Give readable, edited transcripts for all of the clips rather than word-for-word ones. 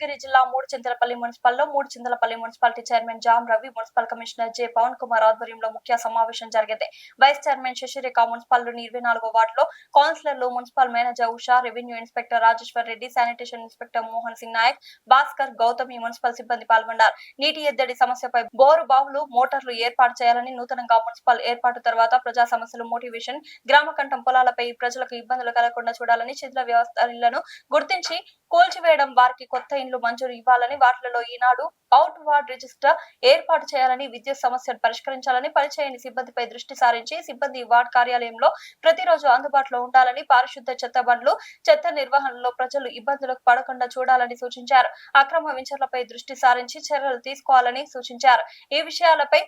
మల్కాజ్గిరి జిల్లా మూడుచింతలపల్లి మున్సిపల్లో Muduchintalapalli municipality chairman Jam Ravi, municipal commissioner J Pavan Kumar ఆధ్వర్యంలో ముఖ్య సమావేశం జరిగింది. వైస్ చైర్మన్ శశిరేఖ, మున్సిపల్లోని 24వ వార్డులో కౌన్సిలర్లు, municipal manager Usha, revenue inspector Rajeshwar Reddy, sanitation inspector Mohan Singh Nayak, Bhaskar, Gautami, municipal సిబ్బంది పాల్గొన్నారు. నీటి ఎద్దడి సమస్యపై బోరు బావులు, మోటార్లు ఏర్పాటు చేయాలని, నూతనంగా మున్సిపల్ ఏర్పాటు తర్వాత ప్రజా సమస్యలు, మోటివేషన్, గ్రామ కంఠం పొలాలపై ప్రజలకు ఇబ్బందులు కలగకుండా చూడాలని, శిథిల వ్యవస్థ ఇళ్లను గుర్తించి కూల్చివేయడం, వారికి కొత్త ఇండ్లు మంజూరు ఇవ్వాలని, వాటిలో ఈనాడు అవుట్ వార్డ్ రిజిస్టర్ ఏర్పాటు చేయాలని, విద్యుత్ సమస్యను పరిష్కరించాలని, పనిచేయని సిబ్బందిపై దృష్టి సారించి సిబ్బంది వార్డ్ కార్యాలయంలో ప్రతిరోజు అందుబాటులో ఉండాలని, పారిశుద్ధ చెత్త బండ్లు, చెత్త నిర్వహణలో ప్రజలు ఇబ్బందులకు పడకుండా చూడాలని సూచించారు. అక్రమ వెంచర్లపై దృష్టి సారించి చర్యలు తీసుకోవాలని సూచించారు. ఈ విషయాలపై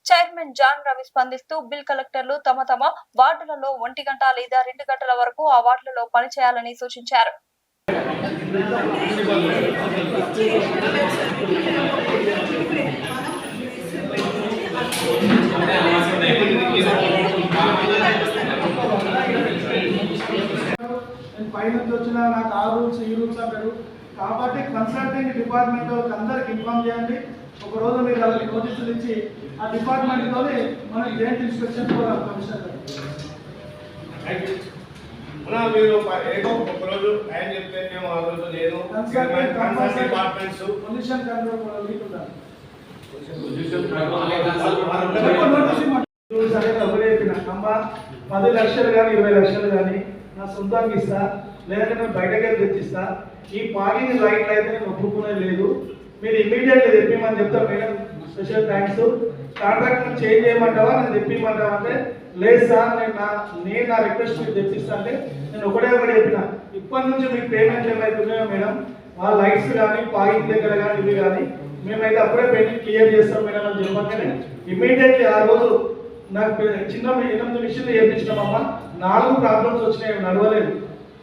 చైర్మన్ జాన్ రవి స్పందిస్తూ బిల్ కలెక్టర్లు తమ తమ వార్డులలో 1 గంట లేదా 2 గంటల వరకు ఆ వార్డులలో పనిచేయాలని సూచించారు. పైనుంచి వచ్చిన నాకు ఆ రూల్స్ ఈ రూల్స్ అంటారు కాబట్టి కన్సల్టింగ్ డిపార్ట్మెంట్ అందరికి ఇన్ఫార్మ్ చేయండి. ఒక రోజు మీరు వాళ్ళకి నోటీసులు ఇచ్చి ఆ డిపార్ట్మెంట్తో మనం జాయింట్ ఇన్స్పెక్షన్ కమిషనర్ మీరు ఏదో ఒకరోజు ఆయన చెప్తే మేము ఆ రోజు నేను డిపార్ట్మెంట్స్ పొల్యూషన్ కంట్రోల్ లేకుండా సరే డబ్బులు చెప్పిన అమ్మ 10 లక్షలు కానీ 20 లక్షలు కానీ నా సొంతంగా ఇస్తా, లేదంటే నేను బయటకే తెచ్చిస్తా. ఈ పార్కింగ్ లైట్లు అయితే నేను ఒప్పుకునే లేదు, మీరు ఇమీడియట్గా తెప్పిమని చెప్తా. Madam special thanks. Contract change చేయమంటావా, నేను తెప్పిమంటావా అంటే లేదు సార్ నేను నా రిక్వెస్ట్ మీరు తెప్పిస్తా అంటే నేను ఒకటే చెప్పిన, ఇప్పటి నుంచి మీకు పేమెంట్ ఏమైతున్నాయో మేడం, ఆ లైట్స్ కానీ పార్కింగ్ దగ్గర కానీ ఇవి కానీ మేమైతే అప్పుడే పెండింగ్ క్లియర్ చేస్తాం మేడం అని చెప్పగానే ఇమీడియట్లీ ఆ రోజు నాకు చిన్న 8 మిషన్లు చేయించినామమ్మా. 4 ప్రాబ్లమ్స్ వచ్చినాయి, నడవలేదు.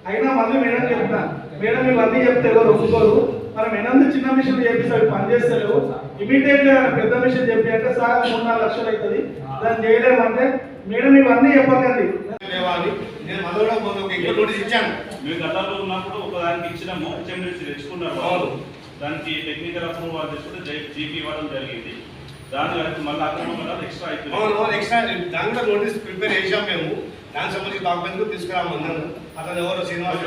అయినా మళ్ళీ మేడం చెప్తున్నా, మేడం ఇవన్నీ చెప్తే ఎవరు ఒప్పుకోరు, మనం 8 చిన్న మిషన్లు చేపిస్తే పనిచేస్తలేవు, ఇమీడియట్గా పెద్ద మిషన్ చెప్పి అంటే సార్ 3-4 లక్షలు అవుతుంది, దాన్ని చేయలేమంటే మేడం ఇవన్నీ చెప్పకండి. నేను మధురలో నోటీస్ ఇచ్చాను. మేము గతంలో ఉన్నప్పుడు ఒక దానికి ఇచ్చినాము, తెచ్చుకున్నారు, దానికి టెక్నికల్ అప్రూవల్ తీసుకుంటే జీపీ ఇవ్వడం జరిగింది. దాని మళ్ళీ అక్రమంగా ఎక్స్ట్రా అయిపోయింది. ఎక్స్ట్రా దాని కూడా నోటీస్ ప్రిపేర్ చేసాం మేము. దానికి సంబంధించి డాక్యుమెంట్ తీసుకురామన్నాను. అతను ఎవరో శ్రీనివాస్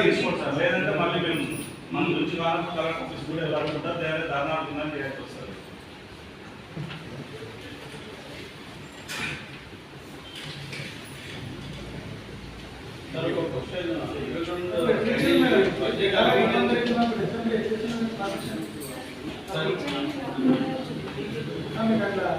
తీసుకుంటారు, లేదంటే మళ్ళీ మేము మన నుంచి కలెక్టర్ ఆఫీస్ కూడా వెళ్ళాలనుకుంటారు, లేదా ధర్నా చేయాల్సి వస్తుంది. అట్లా